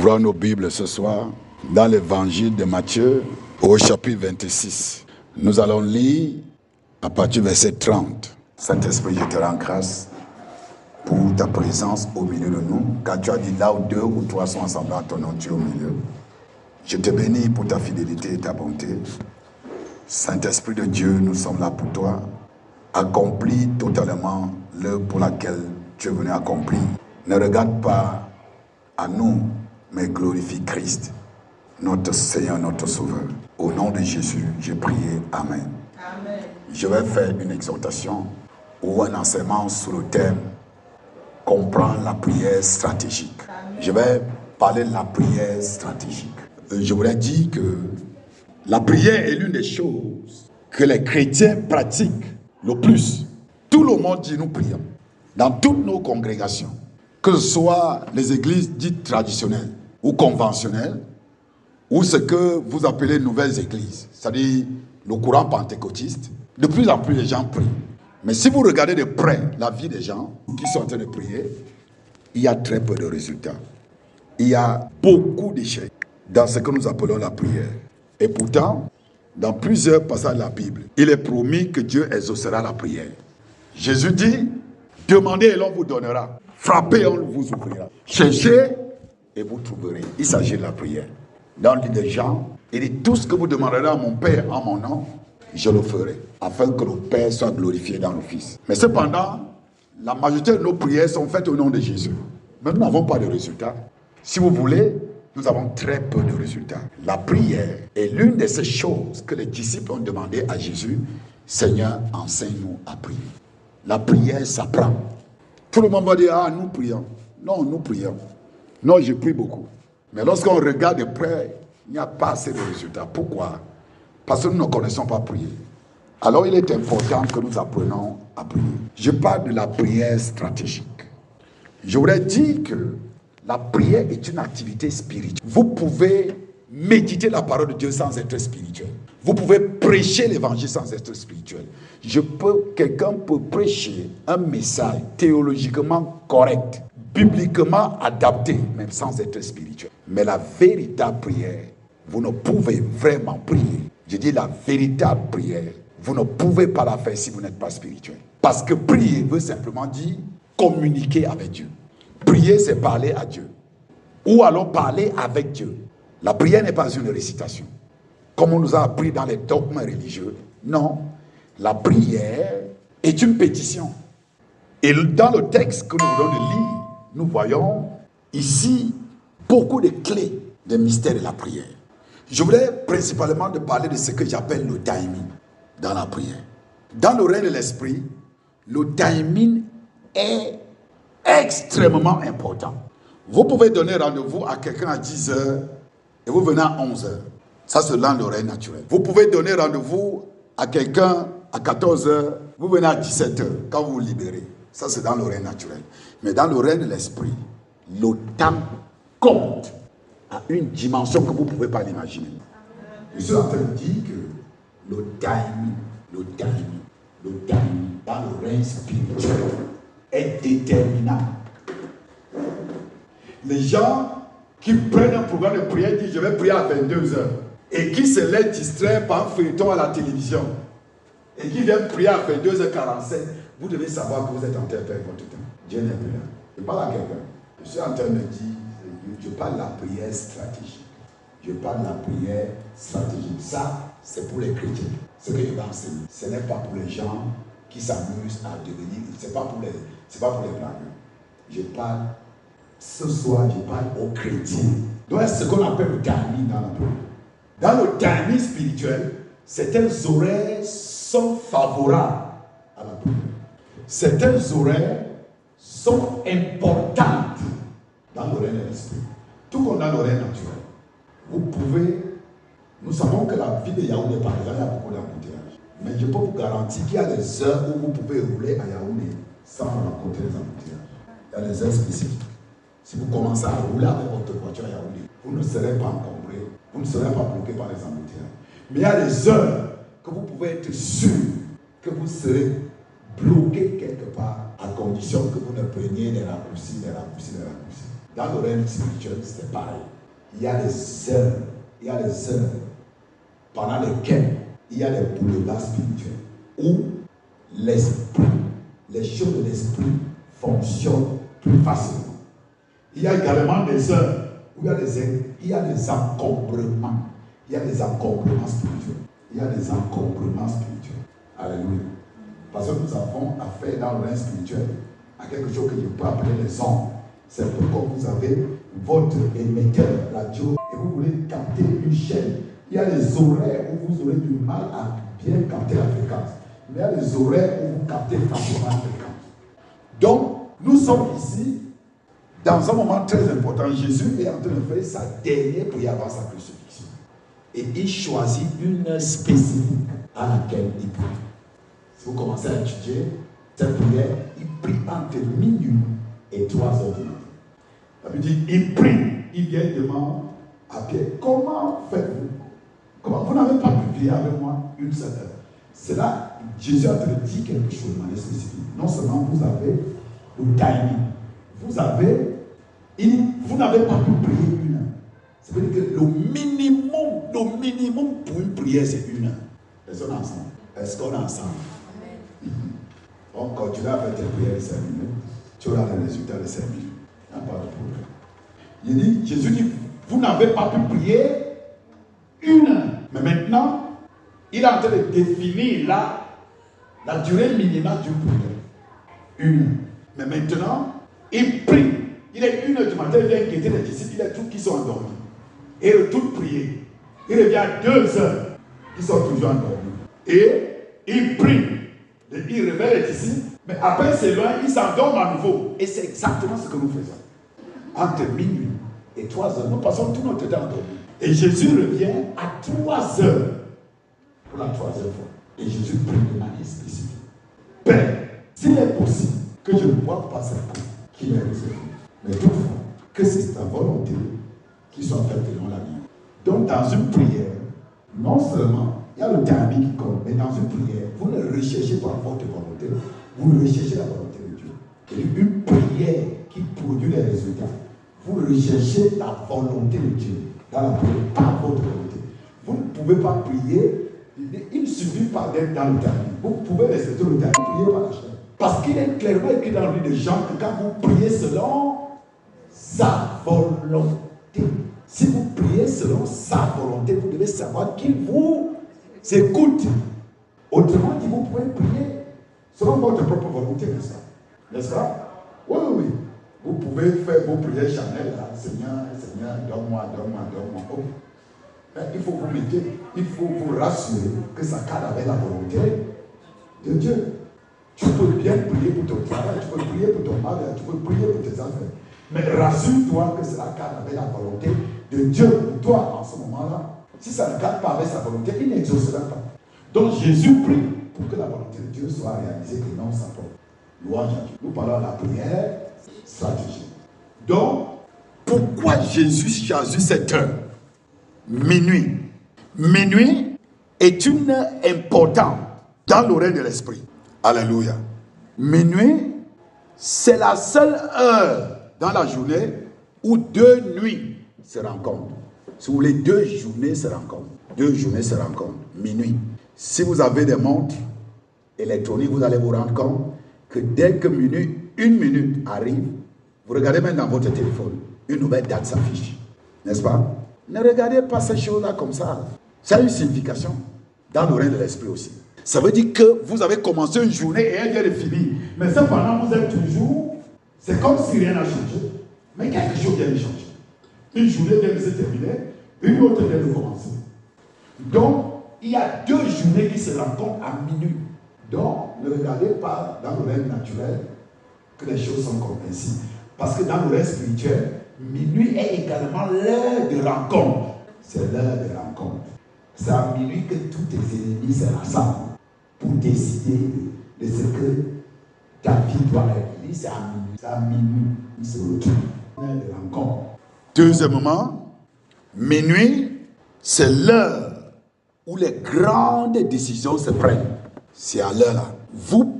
Ouvrons nos Bibles ce soir dans l'évangile de Matthieu au chapitre 26. Nous allons lire à partir du verset 30. Saint-Esprit, je te rends grâce pour ta présence au milieu de nous, car tu as dit là où deux ou trois sont assemblés en ton nom, tu es au milieu. Je te bénis pour ta fidélité et ta bonté. Saint-Esprit de Dieu, nous sommes là pour toi. Accomplis totalement l'œuvre pour laquelle tu es venu accomplir. Ne regarde pas à nous, mais glorifie Christ, notre Seigneur, notre Sauveur. Au nom de Jésus, j'ai prié. Amen. Amen. Je vais faire une exhortation ou un enseignement sur le thème « Comprendre la prière stratégique ». Je vais parler de la prière stratégique. Je voudrais dire que la prière est l'une des choses que les chrétiens pratiquent le plus. Tout le monde dit nous prions. Dans toutes nos congrégations, que ce soit les églises dites traditionnelles ou conventionnelles, ou ce que vous appelez nouvelles églises, c'est-à-dire le courant pentecôtiste, de plus en plus les gens prient. Mais si vous regardez de près la vie des gens qui sont en train de prier, il y a très peu de résultats. Il y a beaucoup d'échecs dans ce que nous appelons la prière. Et pourtant, dans plusieurs passages de la Bible, il est promis que Dieu exaucera la prière. Jésus dit, demandez et l'on vous donnera. Frappez et on vous ouvrira. Cherchez et vous trouverez. Il s'agit de la prière. Dans le livre de Jean, il dit, tout ce que vous demanderez à mon Père en mon nom, je le ferai, afin que le Père soit glorifié dans le Fils. Mais cependant, la majorité de nos prières sont faites au nom de Jésus. Mais nous n'avons pas de résultats. Si vous voulez, nous avons très peu de résultats. La prière est l'une de ces choses que les disciples ont demandé à Jésus. Seigneur, enseigne-nous à prier. La prière s'apprend. Tout le monde va dire, ah, nous prions. Non, nous prions. Non, je prie beaucoup. Mais lorsqu'on regarde de près, il n'y a pas assez de résultats. Pourquoi? Parce que nous ne connaissons pas prier. Alors il est important que nous apprenions à prier. Je parle de la prière stratégique. Je voudrais dire que la prière est une activité spirituelle. Vous pouvez méditer la parole de Dieu sans être spirituel. Vous pouvez prêcher l'évangile sans être spirituel. Quelqu'un peut prêcher un message théologiquement correct, bibliquement adapté, même sans être spirituel. Mais la véritable prière, vous ne pouvez vraiment prier. Je dis la véritable prière, vous ne pouvez pas la faire si vous n'êtes pas spirituel. Parce que prier veut simplement dire communiquer avec Dieu. Prier, c'est parler à Dieu. Ou alors parler avec Dieu. La prière n'est pas une récitation, comme on nous a appris dans les dogmes religieux. Non, la prière est une pétition. Et dans le texte que nous venons de lire, nous voyons ici beaucoup de clés des mystères de la prière. Je voudrais principalement de parler de ce que j'appelle le timing dans la prière. Dans le règne de l'esprit, le timing est extrêmement important. Vous pouvez donner rendez-vous à quelqu'un à 10 heures et vous venez à 11 heures. Ça, c'est dans le règne naturel. Vous pouvez donner rendez-vous à quelqu'un à 14 heures, vous venez à 17 heures quand vous vous libérez. Ça, c'est dans le règne naturel. Mais dans le règne de l'esprit, le temps compte à une dimension que vous ne pouvez pas l'imaginer. Je suis en train de dire que le timing dans le règne spirituel est déterminant. Les gens qui prennent un programme de prière disent je vais prier à 22 heures et qui se laissent distraire par un feuilleton à la télévision et qui viennent prier à 22h45, vous devez savoir que vous êtes en train de perdre votre temps. Dieu n'est plus là. Je parle à quelqu'un. Je suis en train de dire, je parle de la prière stratégique. Je parle de la prière stratégique. Ça, c'est pour les chrétiens. Ce que je vais enseigner, ce n'est pas pour les gens qui s'amusent à devenir, ce n'est pas pour les blagues. Je parle, ce soir, je parle aux chrétiens. Donc, c'est ce qu'on appelle le timing dans la prière. Dans le timing spirituel, certaines oreilles sont favorables à la prière. Certaines oreilles sont importantes dans le règne de l'esprit. Tout comme dans le règne naturel. Nous savons que la vie de Yaoundé, par exemple, il y a beaucoup d'embouteillages. Mais je peux vous garantir qu'il y a des heures où vous pouvez rouler à Yaoundé sans rencontrer les embouteillages. Il y a des heures spécifiques. Si vous commencez à rouler avec votre voiture à Yaoundé, vous ne serez pas encombré, vous ne serez pas bloqué par les embouteillages. Mais il y a des heures que vous pouvez être sûr que vous serez bloqué quelque part à condition que vous ne preniez des raccourcis. Dans le règne spirituel, c'est pareil. Il y a des heures pendant lesquelles il y a des boulevards spirituels où l'esprit, les choses de l'esprit fonctionnent plus facilement. Il y a également des heures où il y a des encombrements. Il y a des encombrements spirituels. Il y a des encombrements spirituels. Alléluia. Parce que nous avons affaire dans le règne spirituel à quelque chose que je peux appeler les ondes. C'est pourquoi vous avez votre émetteur radio et vous voulez capter une chaîne. Il y a des horaires où vous aurez du mal à bien capter la fréquence. Mais il y a des horaires où vous captez facilement la fréquence. Donc, nous sommes ici dans un moment très important. Jésus est en train de faire sa dernière prière avant sa crucifixion. Et il choisit une heure spécifique à laquelle il prie. Si vous commencez à étudier cette prière, il prie entre minuit et 3 heures du matin. Ça veut dire, il prie, il vient demander à Pierre, comment faites-vous? Comment vous n'avez pas pu prier avec moi une seule heure? C'est là, Jésus a dit quelque chose de manière spécifique. Non seulement vous avez le timing, vous n'avez pas pu prier une heure. Ça veut dire que le minimum pour une prière, c'est une heure. Est-ce qu'on est ensemble? Est-ce qu'on est ensemble? On continue à faire tes prières de 5 minutes. Tu auras le résultat de 5 minutes. Il n'y a pas de problème. Jésus dit, vous n'avez pas pu prier une heure. Mais maintenant, il est en train de définir la durée minimale d'une prière. Une heure. Mais maintenant, il prie. Il est 1h du matin, il vient guetter les disciples, il y a tous qui sont endormis. Et il retourne prier. Il revient à 2h, ils sont toujours endormis. Et il prie. Il réveille les disciples, mais après c'est loin, il s'endorme à nouveau. Et c'est exactement ce que nous faisons. Entre minuit et 3h, nous passons tout notre temps endormi. Et Jésus revient à 3h pour la 3e fois. Et Jésus prie de manière spécifique. Père, s'il est possible que je ne vois pas cette coupe qui m'est réservée, mais toutefois, que c'est ta volonté qui soit faite selon la mienne. Donc, dans une prière, non seulement il y a le timing qui compte, mais dans une prière, vous ne recherchez pas votre volonté, vous recherchez la volonté de Dieu. Et une prière qui produit les résultats, vous recherchez la volonté de Dieu dans la prière, pas votre volonté. Vous ne pouvez pas prier, il ne suffit pas d'être dans le timing. Vous pouvez respecter le timing, priez par la chair. Parce qu'il est clairement écrit dans le livre de Jean que quand vous priez selon sa volonté, si vous priez selon sa volonté, vous devez savoir qu'il vous écoute. Autrement dit, vous pouvez prier selon votre propre volonté, n'est-ce pas? N'est-ce pas? Oui, oui, oui. Vous pouvez faire vos prières charnelles, là. Seigneur, donne-moi. Oh. Mais il faut vous mettre, il faut vous rassurer que ça cadre avec la volonté de Dieu. Tu peux bien prier pour ton travail, tu peux prier pour ton mari, tu peux prier pour tes affaires. Mais rassure-toi que cela cadre avec la volonté de Dieu pour toi en ce moment-là. Si ça ne cadre pas avec sa volonté, il n'exaucera pas. Donc Jésus prie pour que la volonté de Dieu soit réalisée et non sa propre. Louange à Dieu. Nous parlons de la prière stratégique. Donc, pourquoi Jésus choisit cette heure? Minuit. Minuit est une heure importante dans l'oreille de l'esprit. Alléluia. Minuit, c'est la seule heure dans la journée où 2 nuits se rencontrent. Si vous voulez, 2 journées se rencontrent. 2 journées se rencontrent. Minuit. Si vous avez des montres électroniques, vous allez vous rendre compte que dès que minuit, 1 minute arrive, vous regardez même dans votre téléphone, une nouvelle date s'affiche. N'est-ce pas? Ne regardez pas ces choses-là comme ça. Ça a une signification dans l'oreille de l'esprit aussi. Ça veut dire que vous avez commencé une journée et elle vient de finir. Mais cependant, vous êtes toujours, c'est comme si rien n'a changé. Mais quelque chose vient de changer. Une journée vient de se terminer, une autre vient de commencer. Donc, il y a 2 journées qui se rencontrent à minuit. Donc, ne regardez pas dans le règne naturel que les choses sont comme ainsi. Parce que dans le règne spirituel, minuit est également l'heure de rencontre. C'est l'heure de rencontre. C'est à minuit que tous tes ennemis se rassemblent pour décider de ce que ta vie doit être. C'est à minuit. C'est à minuit. Ils se retrouvent. L'heure de rencontre. Deuxièmement, minuit, c'est l'heure où les grandes décisions se prennent. C'est à l'heure là. Vous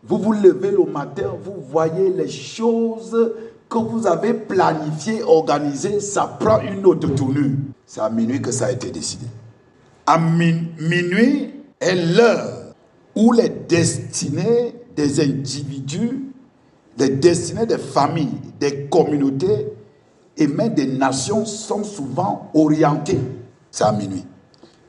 vous levez le matin, vous voyez les choses que vous avez planifié, organisé, ça prend une autre tournure. C'est à minuit que ça a été décidé. À minuit est l'heure où les destinées des individus, les destinées des familles, des communautés et même des nations sont souvent orientées. C'est à minuit.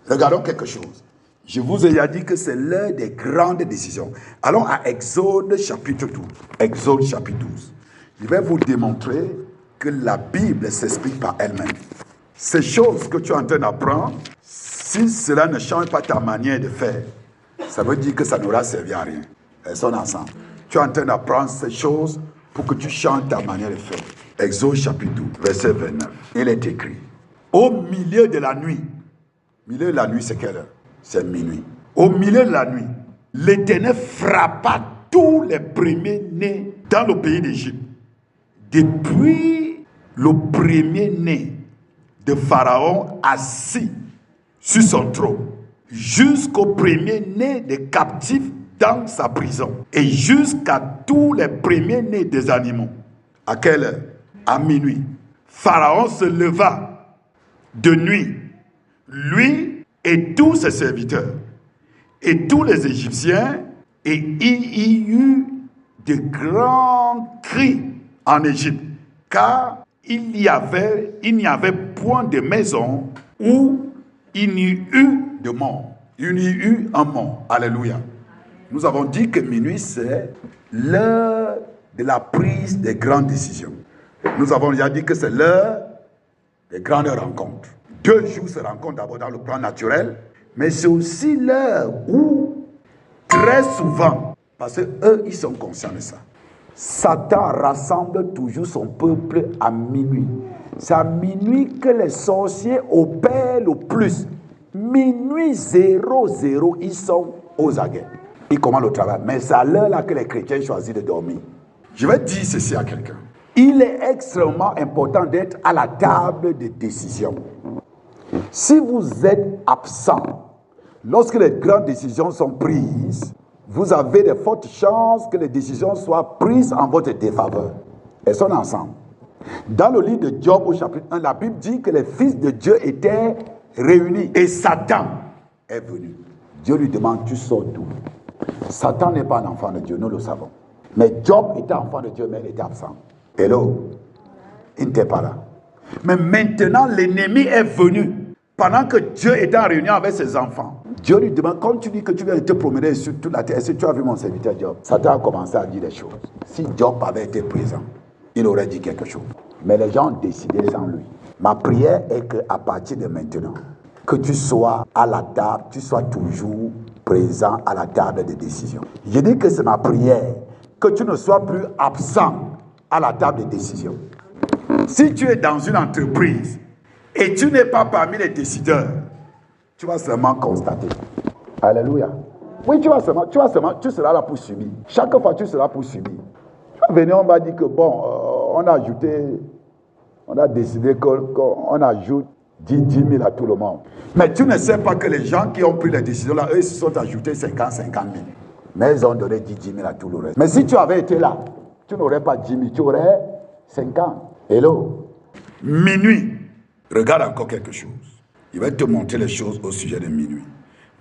Regardons quelque chose. Je vous ai déjà dit que c'est l'heure des grandes décisions. Allons à Exode chapitre 12. Exode chapitre 12. Je vais vous démontrer que la Bible s'explique par elle-même. Ces choses que tu es en train d'apprendre, si cela ne change pas ta manière de faire, ça veut dire que ça n'aura servi à rien. Elles sont ensemble. Tu es en train d'apprendre ces choses pour que tu changes ta manière de faire. Exode chapitre 12, verset 29. Il est écrit, au milieu de la nuit. Milieu de la nuit, c'est quelle heure? C'est minuit. Au milieu de la nuit, l'Éternel frappa tous les premiers-nés dans le pays d'Égypte. Depuis le premier-né de Pharaon assis sur son trône, jusqu'au premier-né des captifs dans sa prison, et jusqu'à tous les premiers-nés des animaux. À quelle heure? À minuit. Pharaon se leva de nuit, lui et tous ses serviteurs, et tous les Égyptiens, et il y eut de grands cris en Égypte, car il n'y avait point de maison où il n'y eut de mort. Il n'y eut un mort. Alléluia. Nous avons dit que minuit, c'est l'heure de la prise des grandes décisions. Nous avons déjà dit que c'est l'heure des grandes rencontres. 2 jours se rencontrent d'abord dans le plan naturel, mais c'est aussi l'heure où, très souvent, parce qu'eux, ils sont conscients de ça, Satan rassemble toujours son peuple à minuit. C'est à minuit que les sorciers opèrent le plus. Minuit 00, ils sont aux aguets. Ils commencent le travail. Mais c'est à l'heure là que les chrétiens choisissent de dormir. Je vais dire ceci à quelqu'un. Il est extrêmement important d'être à la table de décision. Si vous êtes absent, lorsque les grandes décisions sont prises, vous avez de fortes chances que les décisions soient prises en votre défaveur. Elles sont ensemble. Dans le livre de Job au chapitre 1, la Bible dit que les fils de Dieu étaient réunis et Satan est venu. Dieu lui demande, tu sors d'où? Satan n'est pas un enfant de Dieu, nous le savons. Mais Job était enfant de Dieu, mais il était absent. Hello? Il n'était pas là. Mais maintenant, l'ennemi est venu. Pendant que Dieu était en réunion avec ses enfants, Dieu lui demande, comme tu dis que tu viens de te promener sur toute la terre, est-ce que tu as vu mon serviteur Job? Satan a commencé à dire des choses. Si Job avait été présent, il aurait dit quelque chose. Mais les gens ont décidé sans lui. Ma prière est qu'à partir de maintenant, que tu sois à la table, tu sois toujours présent à la table de décision. Je dis que c'est ma prière, que tu ne sois plus absent à la table de décision. Si tu es dans une entreprise et tu n'es pas parmi les décideurs, tu vas seulement constater. Alléluia. Oui, tu seras là pour subir. Chaque fois, tu seras pour subir. Tu vas venir, on va dire que bon, on a décidé qu'on ajoute 10 000 à tout le monde. Mais tu ne sais pas que les gens qui ont pris les décisions là, eux, ils se sont ajoutés 50 000. Mais ils ont donné 10 000 à tout le reste. Mais si tu avais été là, tu n'aurais pas 10 000, tu aurais 50. Hello. Minuit. Regarde encore quelque chose. Il va te montrer les choses au sujet de minuit.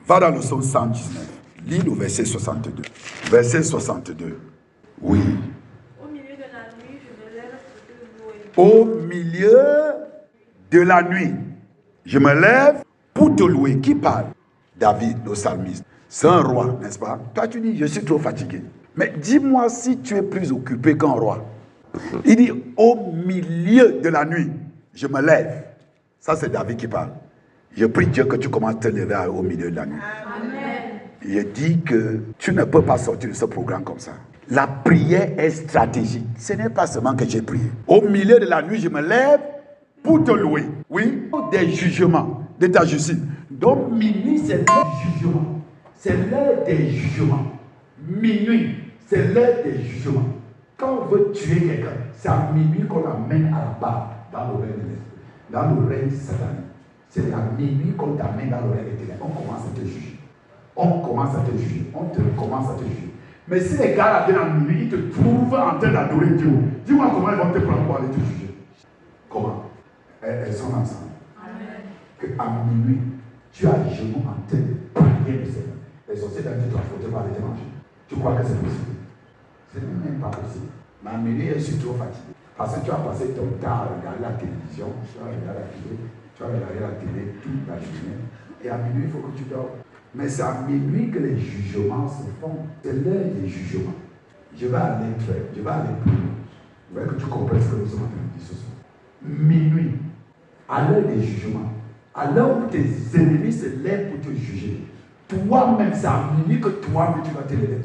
Va dans le psaume 119. Lis le verset 62. Verset 62. Oui. Au milieu de la nuit, je me lève pour te louer. Au milieu de la nuit, je me lève pour te louer. Qui parle? David, le psalmiste. C'est un roi, n'est-ce pas? Toi, tu dis, je suis trop fatigué. Mais dis-moi si tu es plus occupé qu'un roi. Il dit, au milieu de la nuit, je me lève. Ça, c'est David qui parle. Je prie Dieu que tu commences à te lever au milieu de la nuit. Amen. Je dis que tu ne peux pas sortir de ce programme comme ça. La prière est stratégique. Ce n'est pas seulement que j'ai prié. Au milieu de la nuit, je me lève pour te louer. Oui, des jugements, de ta justice. Donc, minuit, c'est l'heure du jugement. C'est l'heure des jugements. Minuit, c'est l'heure des jugements. Quand on veut tuer quelqu'un, c'est à minuit qu'on l'amène à la barre dans le règne de l'esprit, dans le règne satanique. C'est à minuit qu'on t'amène dans le règne éternel. On commence à te juger. On commence à te juger. On commence à te juger. Mais si les gars là viennent à minuit, ils te trouvent en train d'adorer Dieu. Dis-moi comment ils vont te prendre pour aller te juger. Comment? Elles sont ensemble. Qu'à minuit, tu as les genoux en train de prier le Seigneur. Les sorciers viennent te transporter pour aller te manger. Tu crois que c'est possible? Ce n'est même pas possible. Mais à minuit, je suis trop fatigué. Parce que tu as passé ton temps à regarder la télévision, tu as regardé la télé toute la journée. Et à minuit, il faut que tu dors. Mais c'est à minuit que les jugements se font. C'est l'heure des jugements. Je vais aller plus loin. Je veux que tu comprennes ce que nous sommes en train de dire ce soir. Minuit, à l'heure des jugements, à l'heure où tes ennemis se lèvent pour te juger, toi-même, c'est à minuit que toi-même tu vas te lever.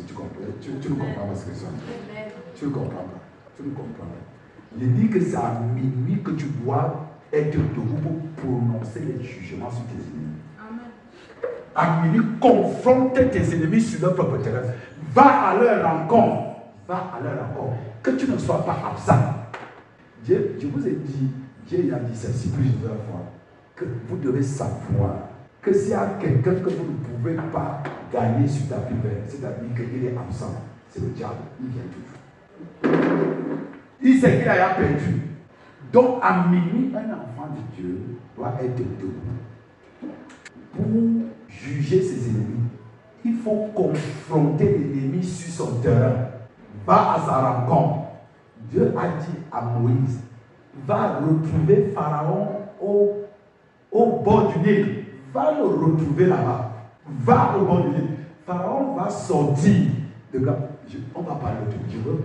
Tu ne comprends pas ce que c'est. Tu ne comprends pas. Tu ne comprends pas. Je dis que c'est à minuit que tu dois être debout pour prononcer les jugements sur tes ennemis. À minuit, confronte tes ennemis sur leur propre terrain. Va à leur rencontre. Que tu ne sois pas absent. Dieu, je vous ai dit, Dieu a dit ceci plusieurs fois, que vous devez savoir que s'il y a quelqu'un que vous ne pouvez pas gagner sur ta vie, c'est-à-dire qu'il est absent, c'est le diable. Il vient toujours. Il sait qu'il a perdu. Donc, à minuit, un enfant de Dieu doit être debout. Pour juger ses ennemis, il faut confronter l'ennemi sur son terrain. Va à sa rencontre. Dieu a dit à Moïse, va retrouver Pharaon au bord du Nil. Va le retrouver là-bas. Va au bord du Nil. Pharaon va sortir. On va parler de tout.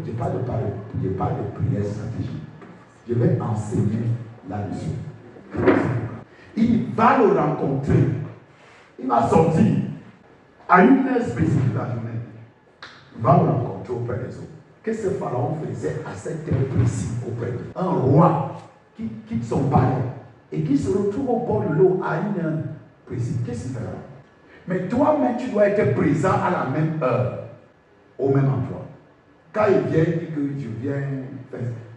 Je parle de prière stratégique. Je vais enseigner là-dessus. Il va le rencontrer. Il va sortir à une heure spécifique de la journée. Il va le rencontrer auprès des autres. Qu'est-ce que Pharaon faisait à cette heure précise auprès d'eux? Un roi qui quitte son palais et qui se retrouve au bord de l'eau à une heure précise. Qu'est-ce qu'il fait là? Mais toi-même, tu dois être présent à la même heure, au même endroit. Quand il vient, il dit que je viens,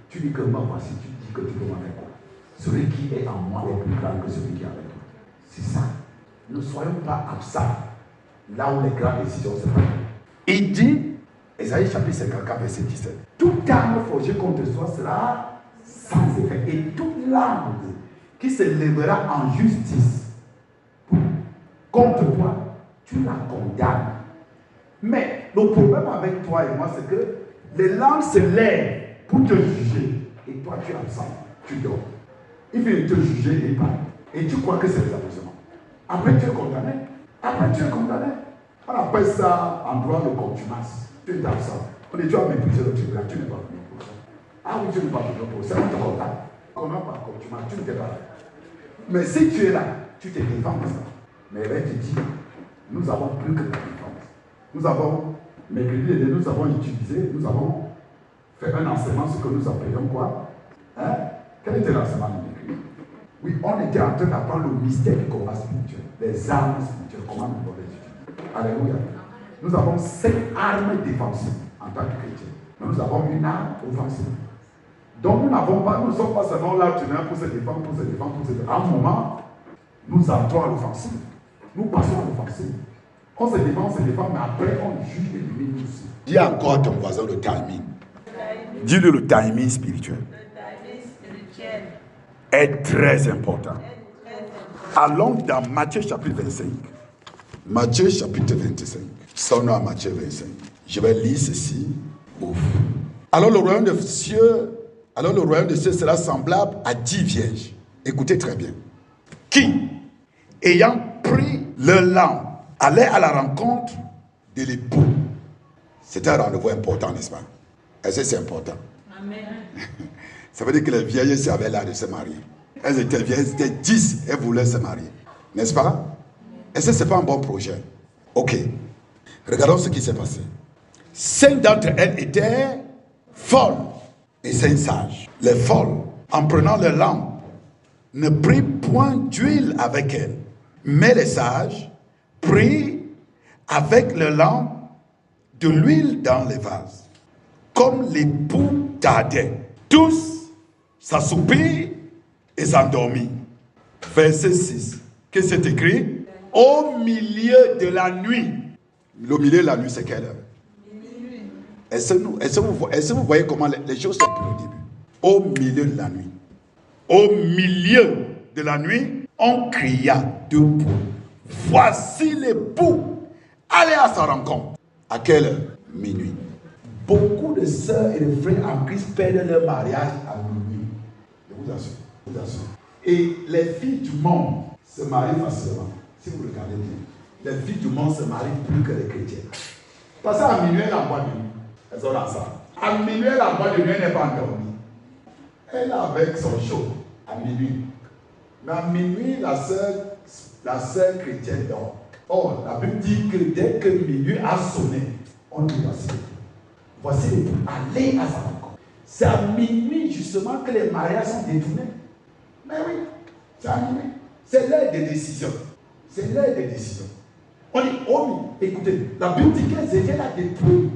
tu dis que moi voici, tu dis que tu peux m'en faire quoi? Celui qui est en moi est plus grand que celui qui est avec toi. C'est ça. Ne soyons pas absents là où les grandes décisions se prennent. Il dit, Ésaïe chapitre 54, verset 17, toute arme forgée contre toi sera sans effet. Et toute langue qui se lèvera en justice contre toi, tu la condamnes. Mais le problème avec toi et moi, c'est que les langues se lèvent pour te juger. Et toi, tu es absent, tu dors. Il vient te juger et il parle. Et tu crois que c'est les amusements. Après, tu es condamné. On appelle ça en droit de contumace. Tu es absent. On dit, tu as méprisé le tribunal, tu n'es pas venu pour ça. Ah oui, tu n'es pas venu pour ça. On te condamne. On n'a pas contumace, tu n'étais pas là. Mais si tu es là, tu te défends de ça. Mais elle te dit, nous avons plus que la défense. Nous avons utilisé, nous avons fait un enseignement, ce que nous appelons quoi? Quel était l'enseignement de l'Église? Oui, on était en train d'apprendre le mystère du combat spirituel, les armes spirituelles, comment nous devons les utiliser. Alléluia. Nous avons 5 armes défensives en tant que chrétiens. Mais nous avons une arme offensive. Donc nous ne sommes pas seulement là pour se défendre. À un moment, nous entrons à l'offensive. Nous passons à l'offensive. On se défend, mais après on juge l'ennemi aussi. Dis encore à ton voisin le timing. Dis-lui le timing spirituel. Est très important. Allons dans Matthieu chapitre 25. Matthieu chapitre 25. Sonnons à Matthieu 25. Je vais lire ceci. Ouf. Alors le royaume des cieux sera semblable à 10 vierges. Écoutez très bien. Qui, ayant pris leur lampe, allaient à la rencontre de l'époux. C'est un rendez-vous important, n'est-ce pas? Est-ce que c'est important? Amen. Ça veut dire que les vieilles avaient l'air de se marier. Elles étaient vieilles, elles étaient 10, elles voulaient se marier. N'est-ce pas? Est-ce que ce n'est pas un bon projet? Ok. Regardons ce qui s'est passé. 5 d'entre elles étaient folles et 5 sages. Les folles, en prenant leur lampe, ne prirent point d'huile avec elles. Mais les sages prirent avec leur lampe de l'huile dans les vases. Comme l'époux tardait, tous s'assoupirent et s'endormirent. Verset 6. Qu'est-ce que c'est écrit? Au milieu de la nuit. Le milieu de la nuit, c'est quelle heure? Est-ce que vous voyez comment les choses sont au début? Au milieu de la nuit. Au milieu de la nuit, on cria debout. Voici l'époux. Allez à sa rencontre. À quelle heure? Minuit. Beaucoup de sœurs et de frères en Christ perdent leur mariage à minuit. Je vous assure. Et les filles du monde se marient facilement. Si vous regardez bien, les filles du monde se marient plus que les chrétiens. Parce qu'à minuit, elle envoie de nuit. Elles sont là ça. À minuit, elle envoie de nuit, elle n'est pas endormie. Elle est avec son chaud à minuit. Mais à minuit, la sœur chrétienne dort. Or, la Bible dit que dès que minuit a sonné, on dit voici les poules, allez à sa rencontre. C'est à minuit justement que les mariages sont détournés. Mais oui, c'est à minuit. C'est l'heure des décisions. C'est l'heure des décisions. On dit, oh, écoutez, la Bible dit qu'elles étaient là depuis.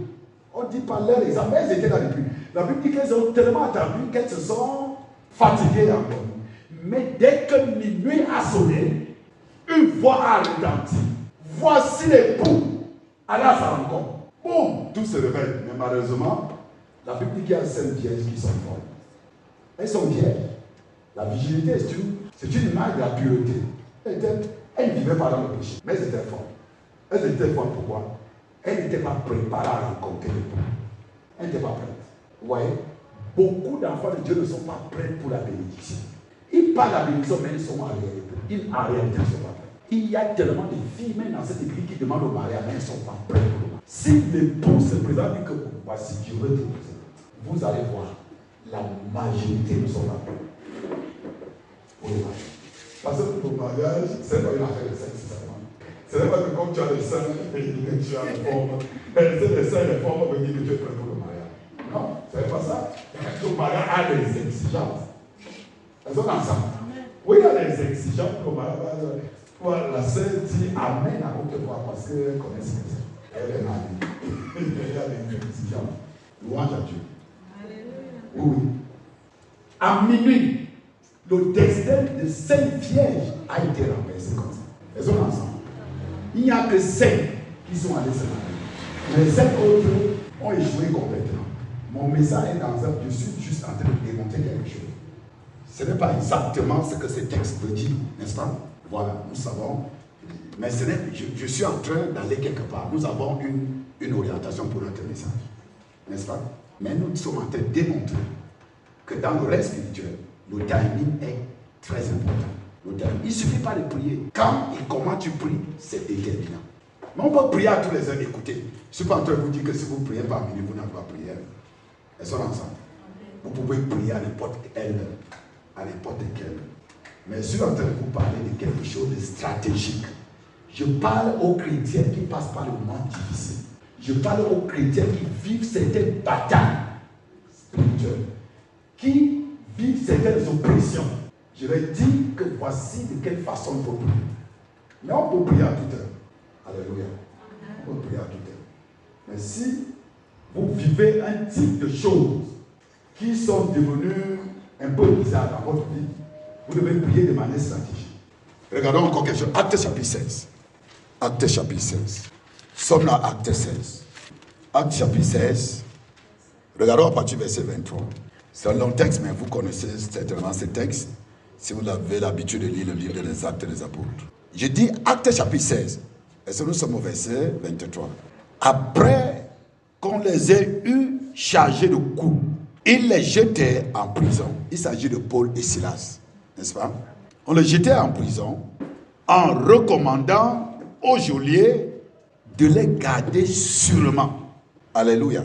On dit par leur exemple, elles étaient là depuis. La Bible dit qu'elles ont tellement attendu qu'elles se sont fatiguées encore. Mais dès que minuit a sonné, une voix a retenti. Voici les poules. Allez à sa rencontre. Boum, tout se réveille. Mais malheureusement, la Bible dit qu'il y a 5 vierges qui sont folles. Elles sont vierges. La virginité, c'est une image de la pureté. Elles ne vivaient pas dans le péché, mais elles étaient folles. Elles étaient folles pourquoi? Elles n'étaient pas préparées à rencontrer le pouls. Elles n'étaient pas prêtes. Vous voyez? Beaucoup d'enfants de Dieu ne sont pas prêts pour la bénédiction. Ils parlent de la bénédiction, mais ils sont en réalité. En réalité, ils ne sont pas prêts. Il y a tellement de filles, même dans cette église, qui demandent au mariage, mais elles ne sont pas prêtes pour le mariage. Si l'époux se présente et que voici, Dieu veut te présenter, vous allez voir, la majorité ne sont pas prêts pour le mariage. Parce que pour le mariage, c'est pas une affaire de sexe, c'est pas que comme tu as les seins, tu as les formes. C'est les seins et les formes veut dire que tu es prêt pour le mariage. Non, c'est pas ça. Le mariage a des exigences. Elles sont ensemble. Oui, il y a des exigences pour le mariage. La sœur dit Amen à haute voix parce qu'elle connaît ce que c'est. Elle est mariée. Il y a des exigences. Louange à Dieu. Oui. À minuit, le destin de 5 vierges a été renversé comme ça. Elles sont ensemble. Il n'y a que 5 qui sont allés se marier. Les 5 autres ont échoué complètement. Mon message est dans un. Je suis juste en train de démontrer quelque chose. Ce n'est pas exactement ce que ce texte veut dire, n'est-ce pas? Voilà, nous savons. Mais je suis en train d'aller quelque part. Nous avons une orientation pour notre message. N'est-ce pas? Mais nous sommes en train de démontrer que dans le reste spirituel, le timing est très important. Il ne suffit pas de prier. Quand et comment tu pries, c'est déterminant. Mais on peut prier à tous les heures. Écoutez, je ne suis pas en train de vous dire que si vous priez par minuit, vous n'avez pas prié. Elles sont ensemble. Vous pouvez prier à n'importe quelle heure. À n'importe quelle heure. Mais je suis en train de vous parler de quelque chose de stratégique. Je parle aux chrétiens qui passent par le moment difficile. Je parle aux chrétiens qui vivent certaines batailles spirituelles, qui vivent certaines oppressions. Je leur dis que voici de quelle façon il faut prier. Mais on peut prier à toute heure. Alléluia. On peut prier à toute heure. Mais si vous vivez un type de choses qui sont devenues un peu bizarres dans votre vie, vous devez prier de manière stratégique. Regardons encore quelque chose. Acte chapitre 16. Acte chapitre 16. Sommes là, Acte 16. Acte chapitre 16. Regardons à partir du verset 23. C'est un long texte, mais vous connaissez certainement ce texte si vous avez l'habitude de lire le livre des Actes des Apôtres. Je dis Acte chapitre 16. Et nous sommes au verset 23. Après qu'on les ait eus chargés de coups, ils les jetaient en prison. Il s'agit de Paul et Silas. N'est-ce pas? On les jetait en prison en recommandant aux geôliers de les garder sûrement. Alléluia.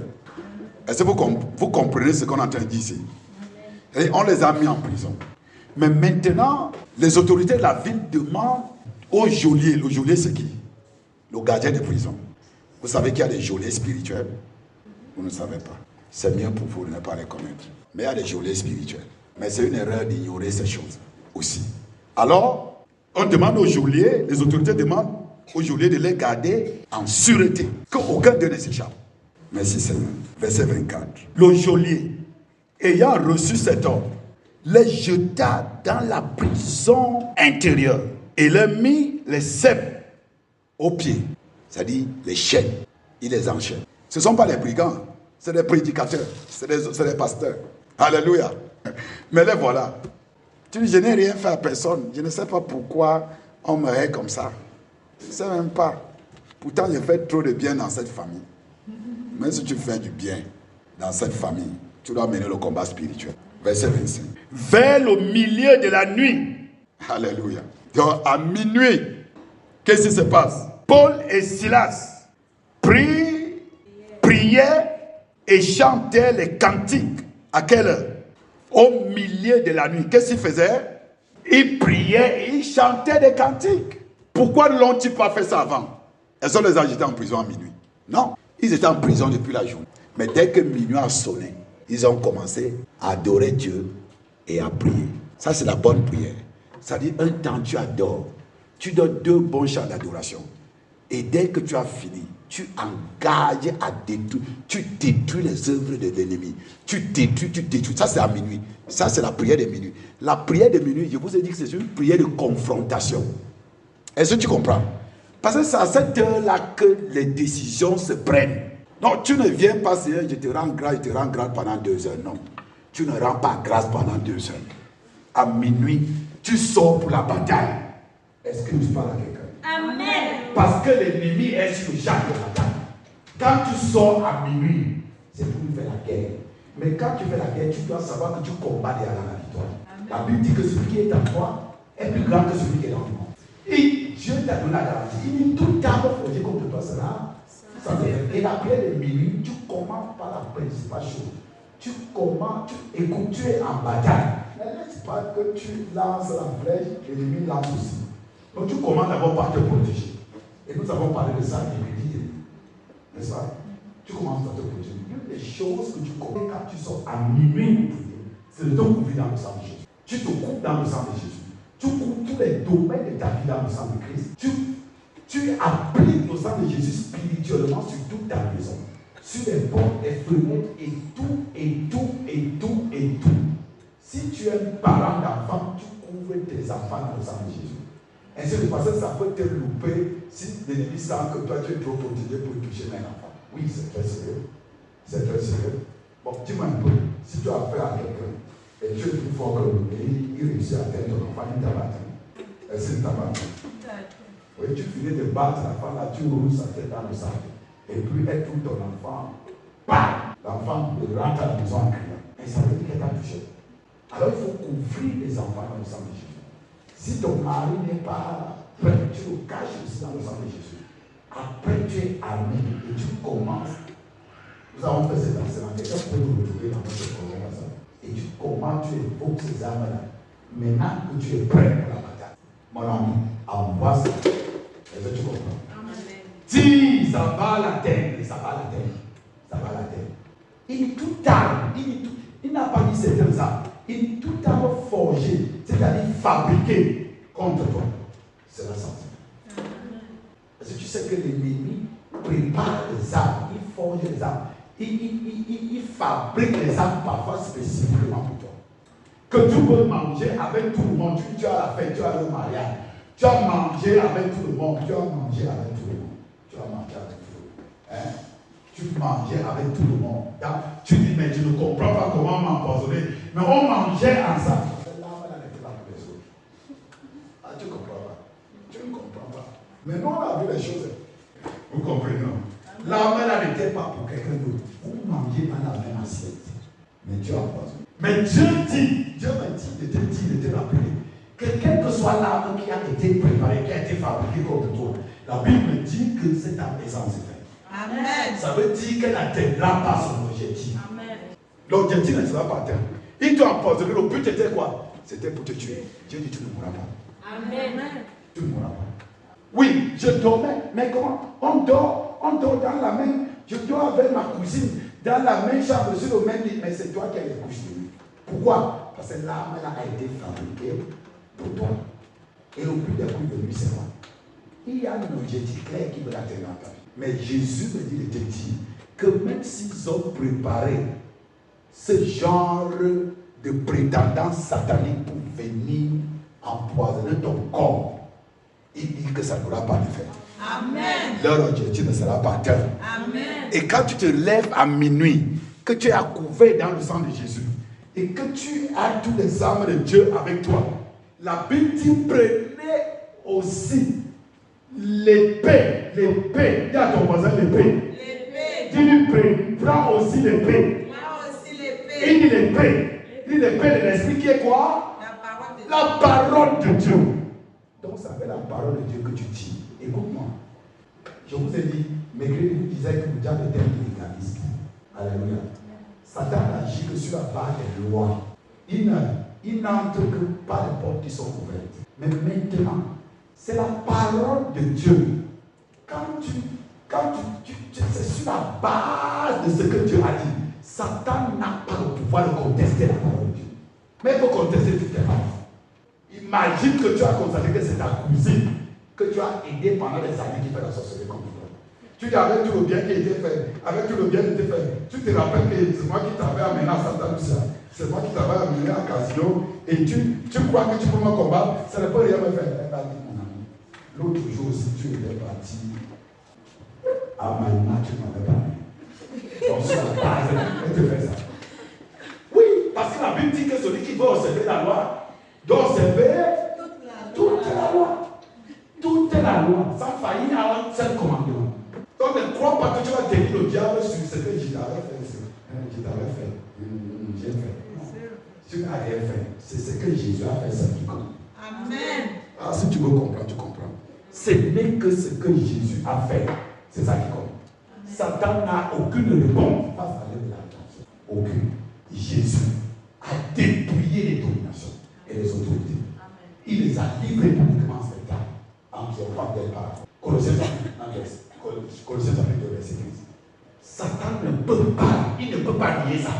Est-ce que vous comprenez ce qu'on est en train de dire ici? Et on les a mis en prison. Mais maintenant, les autorités de la ville demandent aux geôliers. Le geôlier, c'est qui? Le gardien de prison. Vous savez qu'il y a des geôliers spirituels? Vous ne savez pas. C'est mieux pour vous de ne pas les connaître. Mais il y a des geôliers spirituels. Mais c'est une erreur d'ignorer ces choses aussi. Alors, on demande aux geôliers, les autorités demandent aux geôliers de les garder en sûreté, qu'aucun d'eux ne s'échappe. Merci Seigneur. Verset 24. Le geôlier, ayant reçu cet ordre, les jeta dans la prison intérieure et leur mit les cèpes aux pieds, c'est-à-dire les chaînes. Il les enchaîne. Ce ne sont pas les brigands. c'est des prédicateurs, c'est des pasteurs. Alléluia. Mais les voilà. Tu dis, je n'ai rien fait à personne. Je ne sais pas pourquoi on me hait comme ça. Je ne sais même pas. Pourtant, j'ai fait trop de bien dans cette famille. Même si tu fais du bien dans cette famille, tu dois mener le combat spirituel. Verset 25. Vers le milieu de la nuit. Alléluia. Donc, à minuit, qu'est-ce qui se passe? Paul et Silas priaient et chantaient les cantiques. À quelle heure? Au milieu de la nuit. Qu'est-ce qu'ils faisaient? Ils priaient et ils chantaient des cantiques. Pourquoi ne l'ont-ils pas fait ça avant? Est-ce qu'on les a jetés en prison à minuit? Non. Ils étaient en prison depuis la journée. Mais dès que minuit a sonné, ils ont commencé à adorer Dieu et à prier. Ça, c'est la bonne prière. Ça dit, un temps, tu adores. Tu donnes 2 bons chants d'adoration. Et dès que tu as fini, tu engages à détruire. Tu détruis les œuvres de l'ennemi. Tu détruis. Ça, c'est à minuit. Ça, c'est la prière de minuit. La prière de minuit, je vous ai dit que c'est une prière de confrontation. Est-ce que tu comprends? Parce que c'est à cette heure-là que les décisions se prennent. Non, tu ne viens pas, Seigneur, je te rends grâce pendant 2 heures. Non, tu ne rends pas grâce pendant 2 heures. À minuit, tu sors pour la bataille. Est-ce que je parle à quelqu'un? Amen. Parce que l'ennemi est sur le champ de bataille. Quand tu sors à minuit, c'est pour faire la guerre. Mais quand tu fais la guerre, tu dois savoir que tu combats derrière la victoire. Amen. La Bible dit que celui qui est en toi est plus grand que celui qui est dans le monde. Et Dieu t'a donné la garantie. Il dit tout arme forgée contre toi sera. Et la prière de minuit, tu commences par la principale chose. Tu écoutes, tu es en bataille. Ne laisse pas que tu lances la flèche, l'ennemi lance aussi. Donc tu commences d'abord par te protéger. Et nous avons parlé de ça depuis, n'est-ce pas? Tu commences par te protéger. Une des choses que tu connais quand tu sors à minuit, c'est de te couvrir dans le sang de Jésus. Tu te coupes dans le sang de Jésus. Tu coupes tous les domaines de ta vie dans le sang de Christ. Tu appliques le sang de Jésus spirituellement sur toute ta maison, sur les portes, les fenêtres et tout. Si tu es un parent d'enfant, tu couvres tes enfants dans le sang de Jésus. Ainsi de façon, ça peut te louper si l'ennemi sent que toi tu es trop protégé pour toucher un enfant. Oui, c'est très sérieux. C'est très sérieux. Bon, dis-moi un peu, si tu as affaire à quelqu'un et tu es plus fort que lui, il réussit à atteindre ton enfant, il t'a battu. Est-ce qu'il t'a battu? Oui, tu finis de battre l'enfant là, tu roules sa tête dans le sang. Et puis elle touche ton enfant. Bam! L'enfant rentre à la maison en criant. Et ça veut dire qu'elle t'a touché. Alors il faut couvrir les enfants dans le sang de Jésus. Si ton mari n'est pas prêt, tu le caches aussi dans le sang de Jésus. Après tu es armé et tu commences. Nous avons fait cet enseignement. Quelqu'un peut nous retrouver dans notre programme. Et tu commences, tu évoques ces armes-là. Maintenant que tu es prêt pour la bataille. Mon ami, envoie ça. Est-ce que tu comprends? Si ça va à la terre, ça va à la terre. Ça va à la terre. Il dit tout arme. Il n'a pas dit certaines armes. Il dit tout arme forgée, c'est-à-dire fabriquée contre toi. C'est la santé. Parce que tu sais que l'ennemi prépare les armes, il forge les armes. Il fabrique les armes parfois spécifiquement pour toi. Que tu peux manger avec tout le monde. Tu as la fête, tu as le mariage. Tu as mangé avec tout le monde. Tu as mangé avec tout le monde. Tu as mangé avec tout le monde. Hein? Tu mangeais avec tout le monde. Tu dis, mais tu ne comprends pas comment m'empoisonner. Mais on mangeait ensemble. L'arme là n'était pas pour les autres. Ah, tu ne comprends pas. Tu ne comprends pas. Mais nous, on a vu les choses. Vous comprenez, non? L'arme là n'était pas pour quelqu'un d'autre. Vous mangez dans la même assiette. Mais Dieu a empoisonné. Mais Dieu me dit, il était rappelé. Que quelle que soit l'arme qui a été préparée, qui a été fabriquée contre toi, la Bible me dit que cette arme est sans effet. Amen. Ça veut dire qu'elle n'atteindra pas son objectif. Amen. L'objectif ne sera pas atteint. Il t'a empoisonné. Le but était quoi? C'était pour te tuer. Dieu dit, tu ne mourras pas. Amen. Tu ne mourras pas. Oui, je dormais. Mais comment? On dort dans la même. Je dors avec ma cousine dans la même chambre, sur le même lit. Mais c'est toi qui as les couches de nuit. Pourquoi? Parce que l'arme là a été fabriquée pour toi. Et le but des couches de nuit, c'est quoi? Il y a un objectif clair qui veut l'atteindre dans ta vie. Mais Jésus me dit de te dire que même s'ils ont préparé ce genre de prétendants sataniques pour venir empoisonner ton corps, il dit que ça n'aura pas d'effet. Amen. Leur objectif ne sera pas atteint. Amen. Et quand tu te lèves à minuit, que tu es couvert dans le sang de Jésus, et que tu as tous les armes de Dieu avec toi, la Bible dit, prenez aussi l'épée. Dis à ton voisin l'épée. Dis-lui, prends aussi l'épée. Il dit l'épée. Il dit l'épée de l'esprit qui est quoi? La parole de Dieu. Donc ça fait la parole de Dieu que tu tires. Écoute-moi. Je vous ai dit, Maigret vous disait que vous avez été légaliste. Alléluia. Satan n'agit que sur la base des lois. Il n'entre que par les portes qui sont ouvertes. Mais maintenant, c'est la parole de Dieu. C'est sur la base de ce que Dieu a dit. Satan n'a pas le pouvoir de contester la parole de Dieu. Mais il faut contester toutes tes paroles. Imagine que tu as constaté que c'est ta cousine que tu as aidé pendant des années qui fait la sorcellerie comme toi. Tu dis avec tout le bien qui a été fait, avec tout le bien qui a été fait, tu te rappelles que c'est moi qui t'avais amené à Santa Lucia, c'est moi qui t'avais amené à Casino, et tu crois que tu peux me combattre, ça ne peut rien me faire. Elle m'a dit, mon ami, l'autre jour aussi tu étais parti à Maïma, tu m'avais parlé. Donc sur la base, elle te fait ça. Oui, parce que la Bible dit que celui qui veut observer la loi doit observer toute la loi. Toute la loi, sans faillir à un seul commandement. Donc ne crois pas que tu vas tenir le diable sur ce que je t'avais fait. Je t'avais fait. J'ai fait. Non. Tu n'as rien fait. C'est ce que Jésus a fait, ça qui compte. Amen. Ah, si tu veux comprendre, tu comprends. Ce n'est que ce que Jésus a fait. C'est ça qui compte. Amen. Satan n'a aucune réponse face à l'œuvre de la création. Aucune. Jésus a dépouillé les dominations et les autorités. Amen. Il les a livrés publiquement en spectacle. En triomphant d'elle par Colossiens chapitre 2, verset 15. Satan ne peut pas, il ne peut pas nier ça.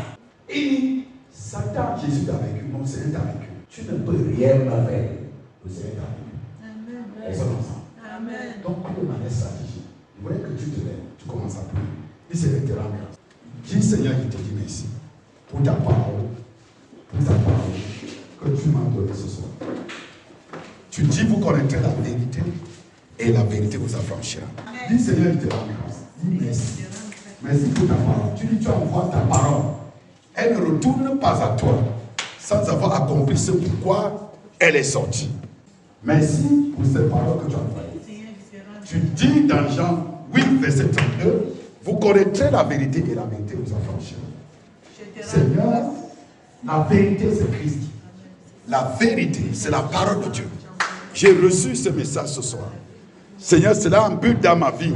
Il dit, Satan, Jésus t'a vaincu, mon Seigneur t'a vaincu. Tu ne peux rien me faire. Le Seigneur t'a vaincu. Amen. Ils sont ensemble. Amen. Donc, de manière stratégique, je voudrais que tu te lèves, tu commences à prier. Dis, Seigneur, te rends grâce. Dis, Seigneur, je te dis merci pour ta parole que tu m'as donnée ce soir. Tu dis, vous connaîtrez la vérité et la vérité vous affranchira. Dis, Seigneur, je te rends grâce. Dis merci. Merci pour ta parole. Tu dis, tu envoies ta parole. Elle ne retourne pas à toi sans avoir accompli ce pourquoi elle est sortie. Merci pour cette parole que tu as envoyée. Tu dis dans Jean 8, verset 32, vous connaîtrez la vérité et la vérité vous affranchira. Seigneur, la vérité c'est Christ. La vérité c'est la parole de Dieu. J'ai reçu ce message ce soir. Seigneur, c'est là un but dans ma vie.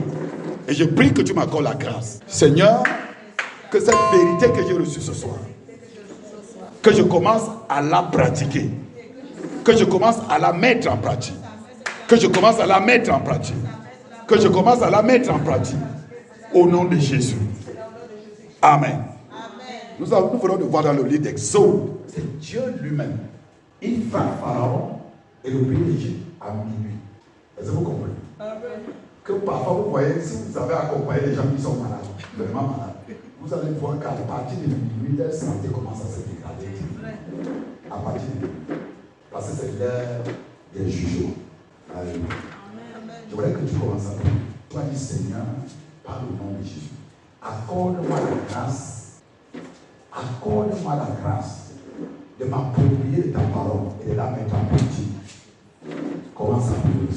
Et je prie que tu m'accordes la grâce. Seigneur, que cette vérité que j'ai reçue ce soir, que je commence à la pratiquer. Que je commence à la mettre en pratique. Que je commence à la mettre en pratique. Que je commence à la mettre en pratique. Au nom de Jésus. Amen. Nous venons de voir dans le livre d'Exode. C'est Dieu lui-même. Il frappe Pharaon et le pays d'Égypte à minuit. Est-ce que vous comprenez? Que parfois vous voyez, si vous avez accompagné les gens qui sont malades, vraiment malades, vous allez voir qu'à partir de minuit, leur santé commence à se dégrader. À partir de minuit. Parce que c'est l'heure des jugements. Alléluia. Je voudrais que tu commences à prier. Tu vas dire, Seigneur, par le nom de Jésus, accorde-moi la grâce. Accorde-moi la grâce de m'approprier de ta parole et de la mettre en pratique. Commence à prier.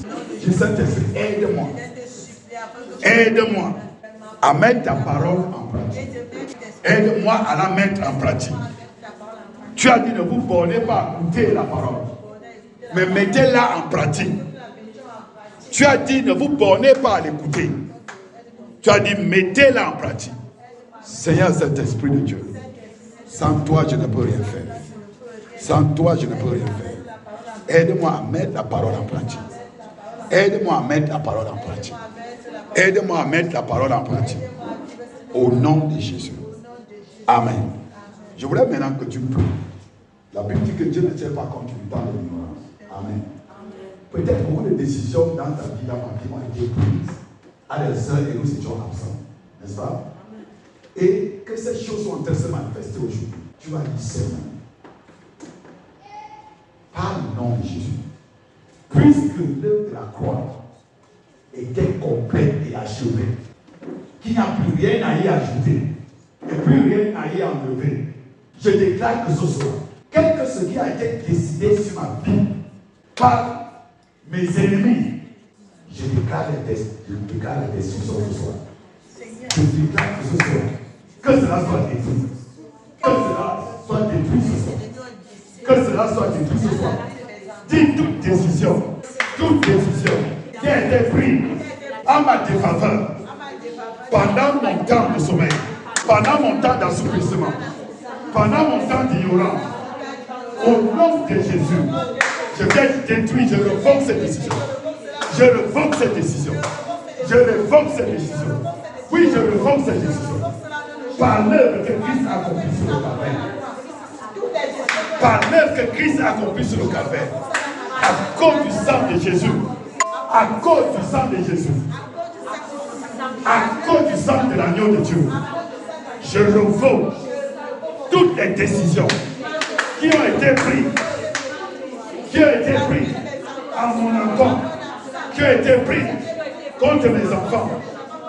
Je Saint-Esprit, aide-moi. Aide-moi à mettre ta parole en pratique. Aide-moi à la mettre en pratique. Tu as dit ne vous bornez pas à écouter la parole, mais mettez-la en pratique. Tu as dit ne vous bornez pas à l'écouter. Tu as dit mettez-la en pratique. Seigneur, cet esprit de Dieu, sans toi je ne peux rien faire. Sans toi je ne peux rien faire. Aide-moi à mettre la parole en pratique. Aide-moi à mettre la parole en pratique. Aide-moi à mettre la parole en pratique. Au nom de Jésus. Amen. Je voudrais maintenant que tu pries. La Bible dit que Dieu ne tient pas compte du temps de l'ignorance. Amen. Peut-être beaucoup de décisions dans ta vie, dans ma vie, ont été prises à des heures et nous étions absents. N'est-ce pas? Et que ces choses sont en train de se manifester aujourd'hui. Tu vas dire, Seigneur, par le nom de Jésus, puisque l'œuvre de la croix était complète et achevée, qu'il n'y a plus rien à y ajouter et plus rien à y enlever. Je déclare que ce soit quelque chose qui a été décidé sur ma vie par mes ennemis. Je déclare la destruction ce soir. Je déclare que ce soir, que cela soit détruit. Que cela soit détruit ce soir. Que cela soit détruit ce soir. Dis toute décision qui a été prise en ma défaveur pendant mon temps de sommeil, pendant mon temps d'assouplissement, pendant mon temps d'ignorance, au nom de Jésus, je viens détruire, je revoque cette décision. Je revoque cette décision. Je revoque cette décision. Oui, je revoque cette décision. Par l'œuvre que Christ a accomplie sur le calvaire. Par l'œuvre que Christ a accomplie sur le calvaire. À cause du sang de Jésus. À cause du sang de Jésus. À cause du sang de l'agneau de Dieu. Je revoque toutes les décisions qui ont été prises. À mon encontre. Qui ont été prises contre mes enfants.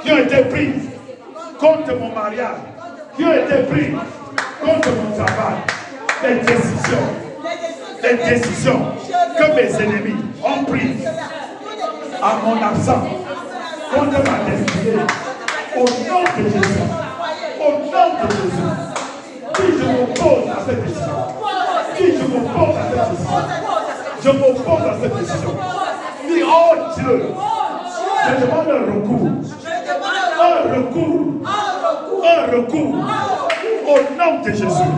Qui ont été prises contre mon mariage. Qui ont été prises contre mon travail. Les décisions que mes ennemis ont prises à mon absence contre ma destinée. Au nom de Jésus. Au nom de Jésus. Si je m'oppose à cette décision. Si je m'oppose à cette décision. Je m'oppose à cette décision. Dis, oh Dieu, je demande un recours. Un recours. Au nom de Jésus.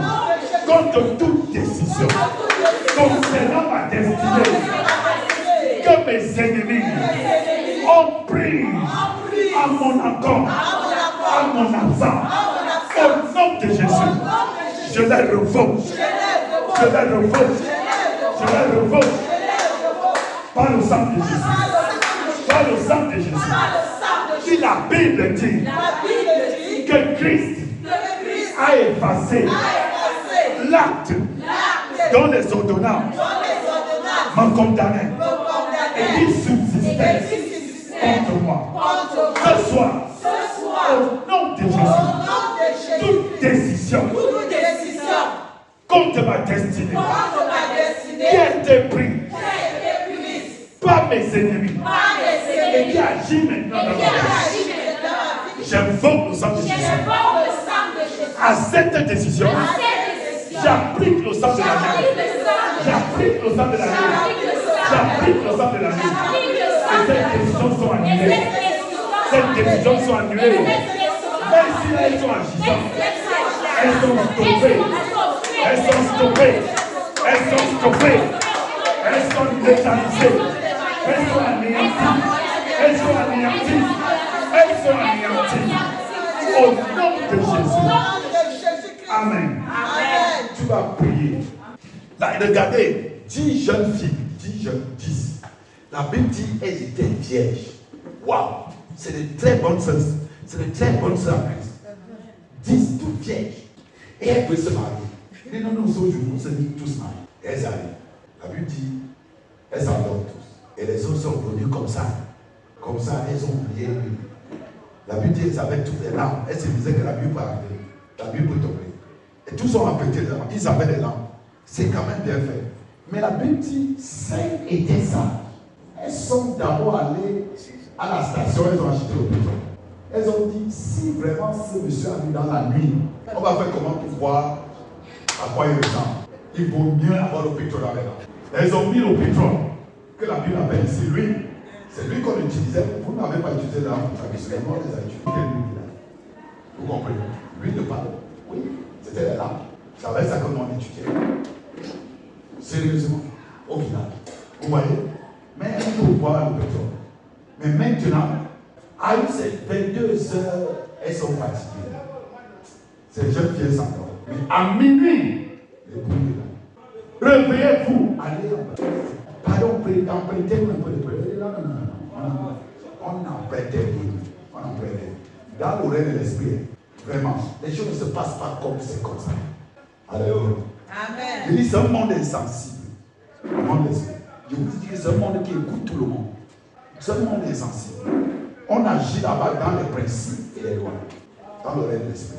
Contre toute décision concernant ma destinée que mes ennemis ont pris à mon encontre, à mon absence. Au nom de Jésus, je les revoque. Je les revoque. Je les revoque. Par le sang de Jésus. Par le sang de Jésus. Si la Bible dit que Christ a effacé l'acte dont les ordonnances me condamnaient et qui subsistait contre moi. Ce soir, au nom de Jésus, toute décision contre ma destinée qui a été prise par mes ennemis et qui agit maintenant dans ma vie, j'invoque le sang de Jésus. À cette décision, j'applique le sang de l'agneau. J'applique le sang de l'agneau. J'applique le sang de l'agneau. Et ces décisions sont annulées. Ces décisions sont annulées. Même si elles sont agissantes, elles sont stoppées. Elles sont stoppées. Elles sont stoppées. Elles sont neutralisées. Elles sont anéanties. Elles sont anéanties. Elles sont anéanties. Au nom de Jésus. Amen. Tu vas prier. Là, regardez, 10 jeunes filles, 10. La Bible dit elles étaient vierges. Waouh! C'est de très bonnes sœurs. C'est de très bonnes sœurs. 10, toutes vierges. Et elles veulent se marier. Et non, aujourd'hui, on se dit tous mariés. Elles arrivent. La Bible dit, elles s'endorment tous. Et les autres sont venues comme ça. Comme ça, elles ont oublié lui. La Bible dit, elles avaient toutes les larmes. Elles se disaient que la Bible peut arriver. La Bible peut tomber. Et tous ont apprêté les larmes. Ils avaient les larmes. C'est quand même bien fait. Mais la Bible dit, 5 étaient sages. Elles sont d'abord allées à la station, elles ont acheté le pétrole. Elles ont dit, si vraiment ce monsieur a vu dans la nuit, on va faire comment pour voir à quoi il ressemble. Il vaut mieux avoir le pétrole avec elle. Elles ont mis le pétrole, que la Bible appelle ici l'huile. C'est lui qu'on utilisait. Vous n'avez pas utilisé là, traditionnellement, les a utilisés. Vous comprenez? L'huile de palme. Oui, c'était les lampes. C'est avec ça que nous on étudiait. Sérieusement, au final. Vous voyez? Mais on peut voir le pétrole. Mais maintenant, à ces 22 heures, elles sont fatiguées. Ces jeunes filles s'endorment. Mais à minuit, les bouilles là. Réveillez-vous, allez en bas. Pardon, empruntez-nous un peu de prière. Non. On empruntait rien. On empruntait. Dans l'oreille de l'esprit, vraiment, les choses ne se passent pas comme c'est comme ça. Alléluia. Amen. Je dis, c'est un monde insensible. Le monde d'esprit. Je vous dis que c'est un monde qui écoute tout le monde. C'est un monde insensible. On agit là-bas dans les principes et les lois. Dans le règne de l'esprit.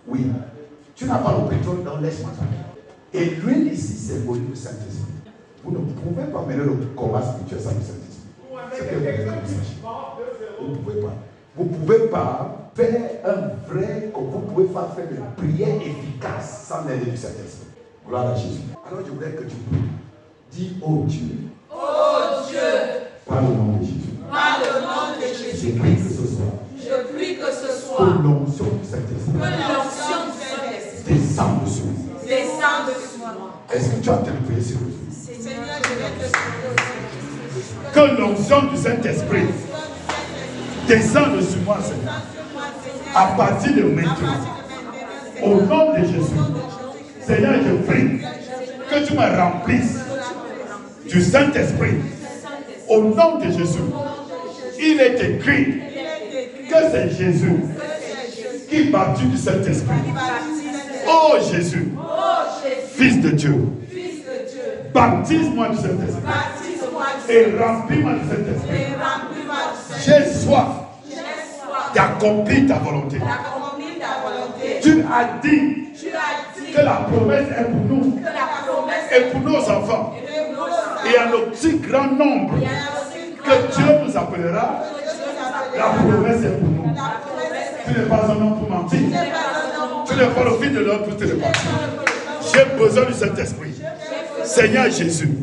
Oui. Tu n'as pas le pétrole, donc laisse-moi tranquille. Et l'huile ici symbolise le Saint-Esprit. Vous ne pouvez pas mener le combat spirituel sans le Saint-Esprit. C'est que vous devez vous ne pouvez pas. Vous ne pouvez pas faire un vrai, vous pouvez pas faire une prière efficace sans l'aide du Saint-Esprit. Gloire à Jésus. Alors je voudrais que tu pries. Dis, oh Dieu. Oh Dieu. Par le nom de Jésus. Par le nom de Jésus. Je prie que ce soit. Je prie que ce soit. Que l'onction du Saint-Esprit. Que l'onction du Saint-Esprit descende dessus. descende dessus moi. Est-ce que tu as entendu prier sur Jésus? Seigneur, je viens te supplier. Que l'onction du Saint-Esprit descende sur moi, Seigneur. À partir de maintenant, au nom de Jésus, Seigneur, je prie que tu me remplisses du Saint-Esprit. Au nom de Jésus, il est écrit que c'est Jésus qui baptise du Saint-Esprit. Oh Jésus, Fils de Dieu, baptise-moi du Saint-Esprit et remplis-moi du Saint-Esprit. J'ai soif d'accomplir ta volonté. Tu as dit que la promesse est pour nous et pour nos enfants. Et en le petit grand nombre que Dieu nous appellera, la promesse est pour nous. Tu n'es pas un homme pour mentir. Tu n'es pas le fils de l'homme pour te repartir. J'ai besoin du Saint-Esprit. Seigneur Jésus,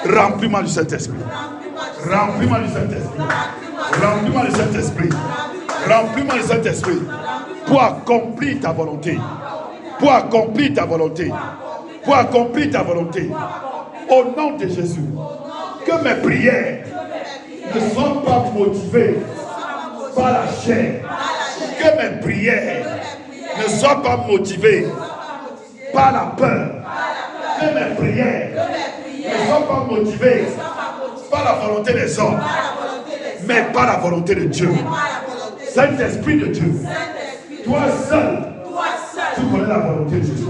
remplis-moi du Saint-Esprit. Remplis-moi du Saint-Esprit. Remplis-moi du Saint-Esprit. Remplis-moi du Saint-Esprit pour accomplir ta volonté. Pour accomplir ta volonté. Pour accomplir ta volonté. Au nom de Jésus, que mes prières ne soient pas motivées par la chair. Que mes prières ne soient pas motivées par la peur. Que mes prières ne soient pas motivées par la volonté des hommes, mais par la volonté de Dieu. Saint-Esprit de Dieu, toi seul, tu connais la volonté de Dieu.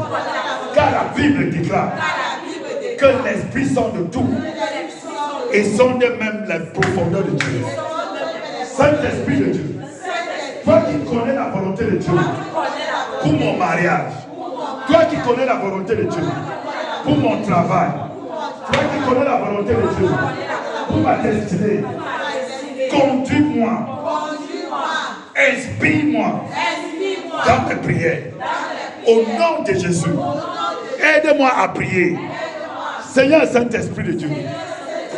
Car la Bible déclare que l'Esprit sont de tout et sont de même les profondeurs de Dieu. Saint-Esprit de Dieu, toi qui connais la volonté de Dieu pour mon mariage, toi qui connais la volonté de Dieu pour mon travail, toi qui connais la volonté de Dieu pour ma destinée, conduis-moi, inspire-moi dans tes prières. Au nom de Jésus, aide-moi à prier. Seigneur Saint-Esprit de Dieu,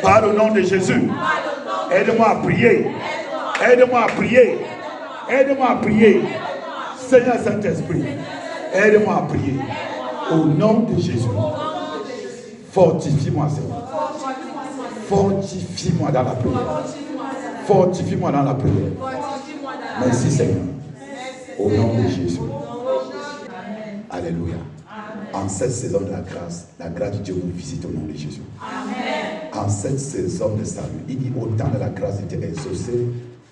par le nom de Jésus, aide-moi à prier. Aide-moi à prier. Aide-moi à prier. Seigneur Saint-Esprit, aide-moi à prier. Au nom de Jésus, fortifie-moi, Seigneur. Fortifie-moi dans la prière. Fortifie-moi dans la prière. Merci, Seigneur. Au nom de Jésus. Alléluia. En cette saison de la grâce de Dieu vous visite au nom de Jésus. Amen. En cette saison de salut, il dit autant de la grâce était exaucée,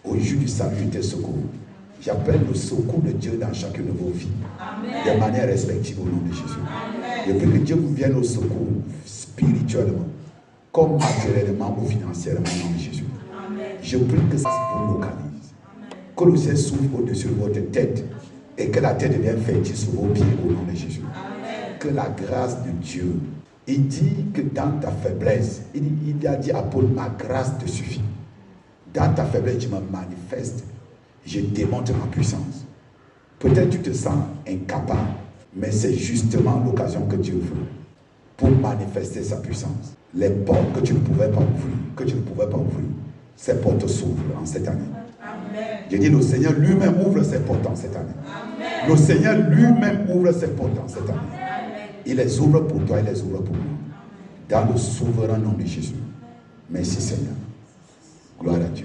au jour du salut était secours. J'appelle le secours de Dieu dans chacune de vos vies. Amen. De manière respective au nom de Jésus. Amen. Je prie que Dieu vous vienne au secours spirituellement, comme matériellement ou financièrement au nom de Jésus. Amen. Je prie que ça vous localise. Amen. Que le ciel s'ouvre au-dessus de votre tête et que la tête devienne fertile sur vos pieds au nom de Jésus. Amen. Que la grâce de Dieu, il dit que dans ta faiblesse, il a dit à Paul, ma grâce te suffit. Dans ta faiblesse, je me manifeste, je démontre ma puissance. Peut-être tu te sens incapable, mais c'est justement l'occasion que Dieu veut pour manifester sa puissance. Les portes que tu ne pouvais pas ouvrir, ces portes s'ouvrent en cette année. Amen. Je dis, le Seigneur lui-même ouvre ses portes en cette année. Amen. Le Seigneur lui-même ouvre ses portes en cette année. Amen. Il les ouvre pour toi, il les ouvre pour nous. Dans le souverain nom de Jésus. Merci Seigneur. Gloire à Dieu.